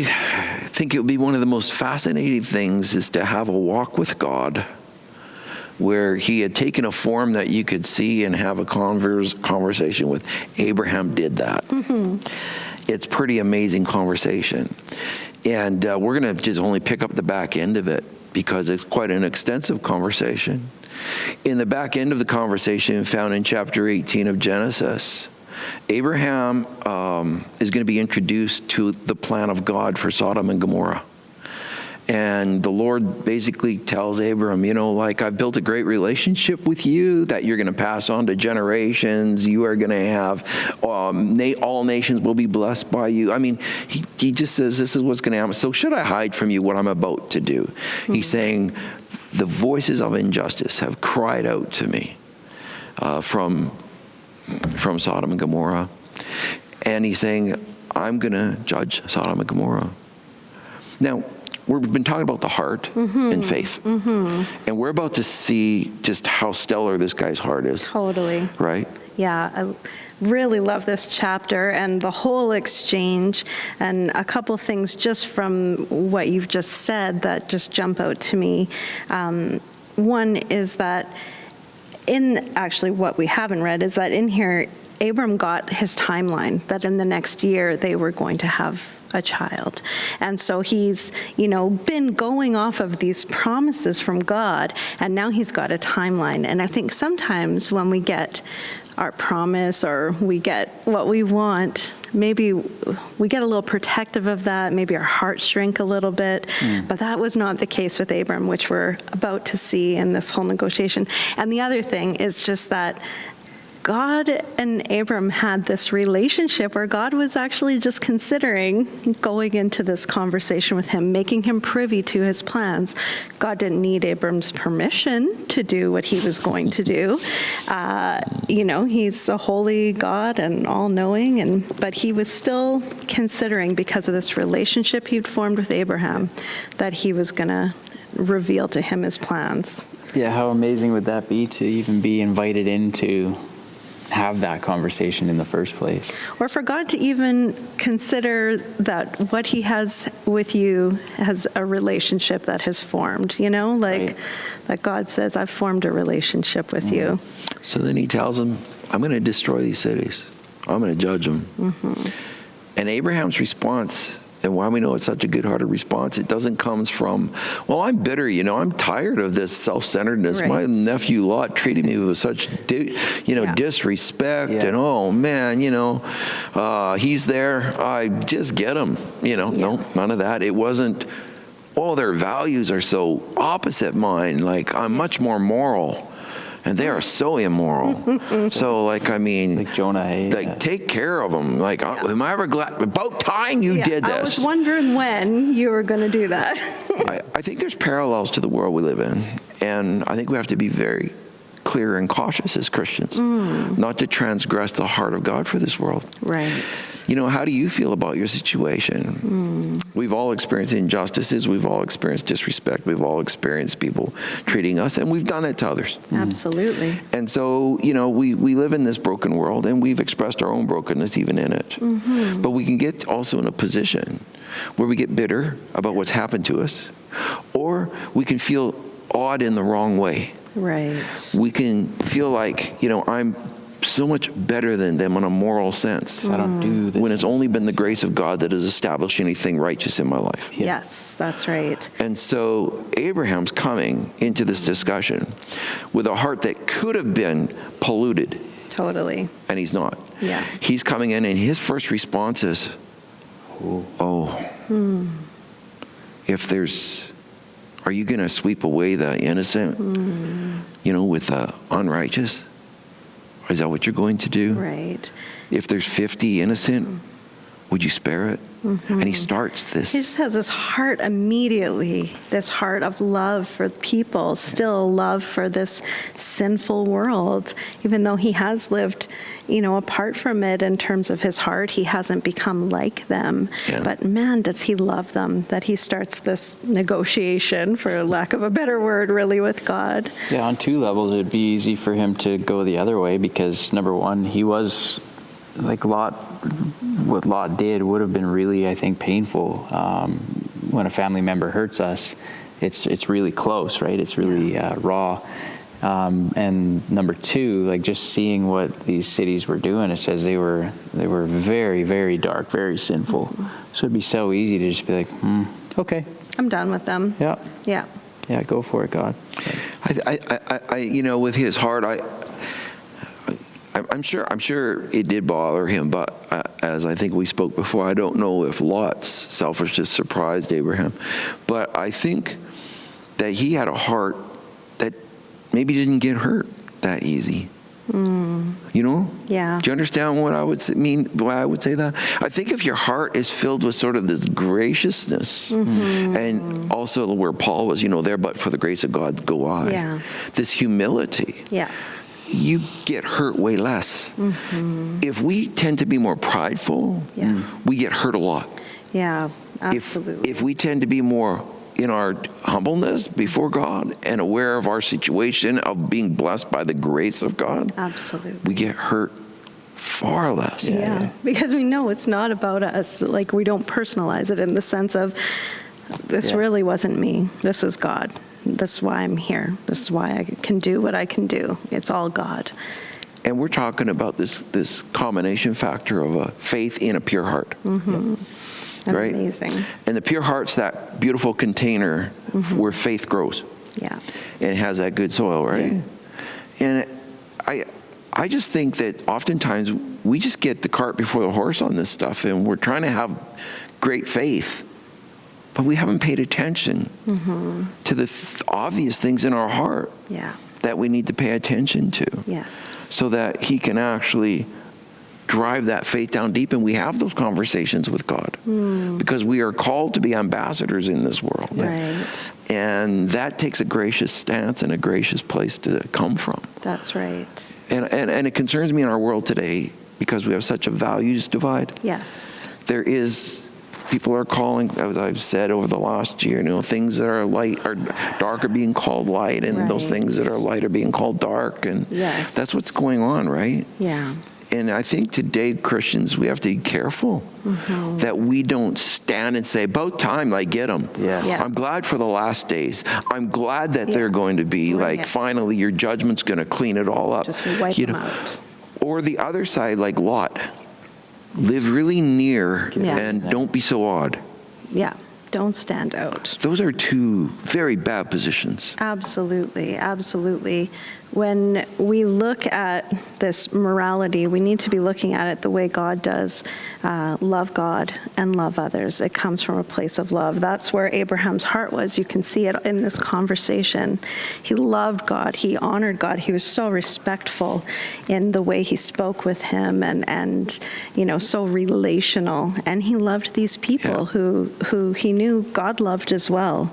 I think it would be one of the most fascinating things is to have a walk with God where he had taken a form that you could see and have a conversation with. Abraham did that. It's pretty amazing conversation. And we're going to just only pick up the back end of it because it's quite an extensive conversation. In the back end of the conversation found in chapter 18 of Genesis, Abraham is going to be introduced to the plan of God for Sodom and Gomorrah. And the Lord basically tells Abram, I've built a great relationship with you that you're going to pass on to generations. You are going to have, all nations will be blessed by you. I mean, he just says, this is what's going to happen. So should I hide from you what I'm about to do? He's saying, the voices of injustice have cried out to me from Sodom and Gomorrah. And he's saying, I'm going to judge Sodom and Gomorrah. Now, we've been talking about the heart and faith. And we're about to see just how stellar this guy's heart is. Totally. Right? Yeah, I really love this chapter and the whole exchange, and a couple things just from what you've just said that just jump out to me. One is that actually what we haven't read is that in here, Abram got his timeline that in the next year they were going to have a child. And so he's, been going off of these promises from God, and now he's got a timeline. And I think sometimes when we get our promise or we get what we want, maybe we get a little protective of that, maybe our hearts shrink a little bit, but that was not the case with Abram, which we're about to see in this whole negotiation. And the other thing is just that God and Abram had this relationship where God was actually just considering going into this conversation with him, making him privy to his plans. God didn't need Abram's permission to do what he was going to do. He's a holy God and all-knowing, but he was still considering, because of this relationship he'd formed with Abraham, that he was going to reveal to him his plans. Yeah, how amazing would that be to even be invited into have that conversation in the first place. Or for God to even consider that what he has with you has a relationship that has formed, right. That God says, I've formed a relationship with you. So then he tells him, I'm going to destroy these cities. I'm going to judge them. And Abraham's response, and why we know it's such a good-hearted response, it doesn't come from, well, I'm bitter, I'm tired of this self-centeredness. Right. My nephew Lot treated me with such, disrespect, and oh man, he's there, I just get him, No, none of that. It wasn't, their values are so opposite mine, like I'm much more moral. And they are so immoral. So, like Jonah, hey, take care of them. Am I ever glad? About time you did this. I was wondering when you were going to do that. I think there's parallels to the world we live in. And I think we have to be very clear and cautious as Christians, not to transgress the heart of God for this world. Right. How do you feel about your situation? We've all experienced injustices. We've all experienced disrespect. We've all experienced people treating us, and we've done it to others. Absolutely. And so, we live in this broken world, and we've expressed our own brokenness even in it. But we can get also in a position where we get bitter about what's happened to us, or we can feel awed in the wrong way. Right. We can feel like, I'm so much better than them in a moral sense. I don't do this. When it's only been the grace of God that has established anything righteous in my life. Yeah. Yes, that's right. And so Abraham's coming into this discussion with a heart that could have been polluted. Totally. And he's not. Yeah. He's coming in, and his first response is, are you going to sweep away the innocent, with the unrighteous? Is that what you're going to do? Right. If there's 50 innocent, would you spare it? And he starts this. He just has this heart immediately, this heart of love for people, still love for this sinful world. Even though he has lived, apart from it in terms of his heart, he hasn't become like them. Yeah. But man, does he love them, that he starts this negotiation, for lack of a better word, really, with God. Yeah, on two levels, it'd be easy for him to go the other way because, number one, he was like what Lot did would have been really, I think, painful. When a family member hurts us, it's really close, right? It's really raw. And number two, like just seeing what these cities were doing, it says they were very, very dark, very sinful. So it'd be so easy to just be like, okay, I'm done with them. yeah, Yeah. go for it, God. I with his heart, I'm sure it did bother him, but as I think we spoke before, I don't know if Lot's selfishness surprised Abraham, but I think that he had a heart that maybe didn't get hurt that easy. Yeah. Do you understand what I would mean? Why I would say that? I think if your heart is filled with sort of this graciousness, and also where Paul was, there, but for the grace of God go I. Yeah. This humility. Yeah. You get hurt way less. If we tend to be more prideful, we get hurt a lot. Yeah, absolutely. If we tend to be more in our humbleness before God and aware of our situation of being blessed by the grace of God, Absolutely. we get hurt far less. Yeah, because we know it's not about us. Like, we don't personalize it in the sense of, this really wasn't me. This was God. This is why I'm here. This is why I can do what I can do. It's all God. And we're talking about this combination factor of a faith in a pure heart. Right? Amazing. And the pure heart's that beautiful container where faith grows. Yeah. And it has that good soil, right? And I just think that oftentimes we just get the cart before the horse on this stuff, and we're trying to have great faith, but we haven't paid attention to the obvious things in our heart that we need to pay attention to. Yes. So that he can actually drive that faith down deep, and we have those conversations with God, because we are called to be ambassadors in this world. Right. And that takes a gracious stance and a gracious place to come from. That's right. And it concerns me in our world today, because we have such a values divide. Yes. People are calling, as I've said over the last year, things that are light or dark are being called light, and those things that are light are being called dark, and that's what's going on, right? Yeah. And I think today, Christians, we have to be careful that we don't stand and say, about time, like, get them. Yes. Yeah. I'm glad for the last days. I'm glad that they're going to be finally your judgment's going to clean it all up. Just wipe them out. Or the other side, like Lot, live really near and don't be so odd. Yeah. Don't stand out. Those are two very bad positions. Absolutely, absolutely. When we look at this morality, we need to be looking at it the way God does. Love God and love others. It comes from a place of love. That's where Abraham's heart was. You can see it in this conversation. He loved God. He honored God. He was so respectful in the way he spoke with him, and so relational. And he loved these people who he knew God loved as well.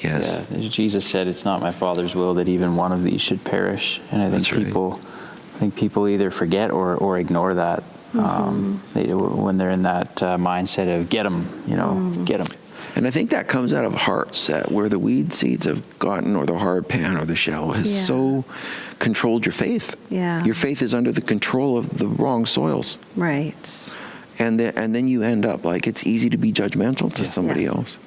Yes. Yeah, Jesus said, "It's not my Father's will that even one of these should perish." And I think people either forget or ignore that when they're in that mindset of get them, get them. And I think that comes out of hearts where the weed seeds have gotten, or the hard pan or the shell has so controlled your faith. Yeah. Your faith is under the control of the wrong soils. Right. And then you end up like, it's easy to be judgmental to somebody else.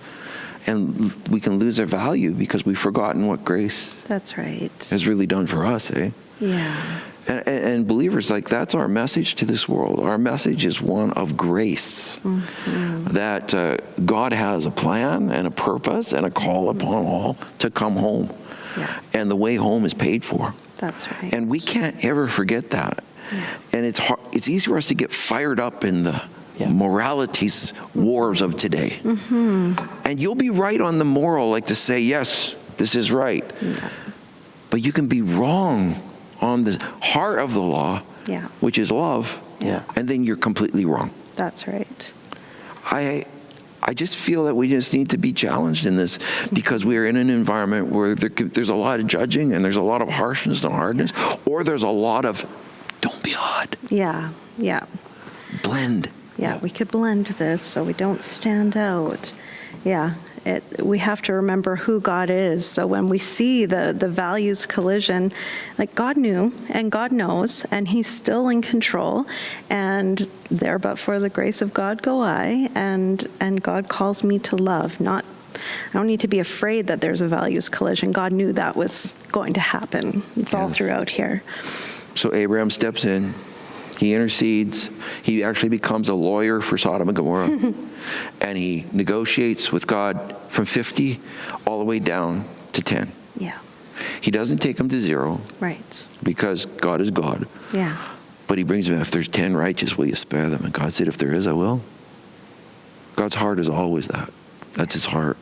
And we can lose our value because we've forgotten what grace That's right. has really done for us, eh? Yeah. And believers, like, that's our message to this world. Our message is one of grace. That God has a plan and a purpose and a call upon all to come home. Yeah. And the way home is paid for. That's right. And we can't ever forget that. Yeah. And it's easy for us to get fired up in the moralities wars of today. And you'll be right on the moral, like to say, yes, this is right. Yeah. But you can be wrong on the heart of the law, which is love. Yeah. And then you're completely wrong. That's right. I just feel that we just need to be challenged in this, because we are in an environment where there's a lot of judging, and there's a lot of harshness and hardness, or there's a lot of, don't be odd. Yeah. Yeah. Blend. Yeah, we could blend this so we don't stand out. Yeah, we have to remember who God is. So when we see the values collision, like God knew and God knows, and he's still in control, and there but for the grace of God go I, and God calls me to love, I don't need to be afraid that there's a values collision. God knew that was going to happen. It's all throughout here. So Abraham steps in. He intercedes. He actually becomes a lawyer for Sodom and Gomorrah. And he negotiates with God from 50 all the way down to 10. Yeah. He doesn't take them to 0. Right. Because God is God. Yeah. But he brings them, if there's 10 righteous, will you spare them? And God said, if there is, I will. God's heart is always that. That's his heart.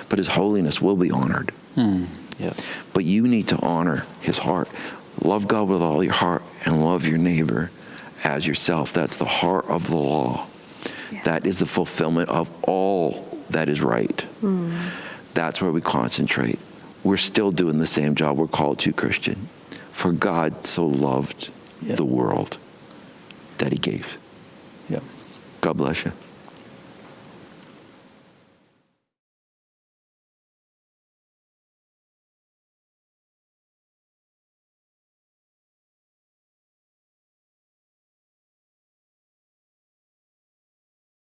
But his holiness will be honored. Yeah. But you need to honor his heart. Love God with all your heart and love your neighbor as yourself. That's the heart of the law. Yeah. That is the fulfillment of all that is right. That's where we concentrate. We're still doing the same job we're called to, Christian. For God so loved the world that he gave. Yeah. God bless you.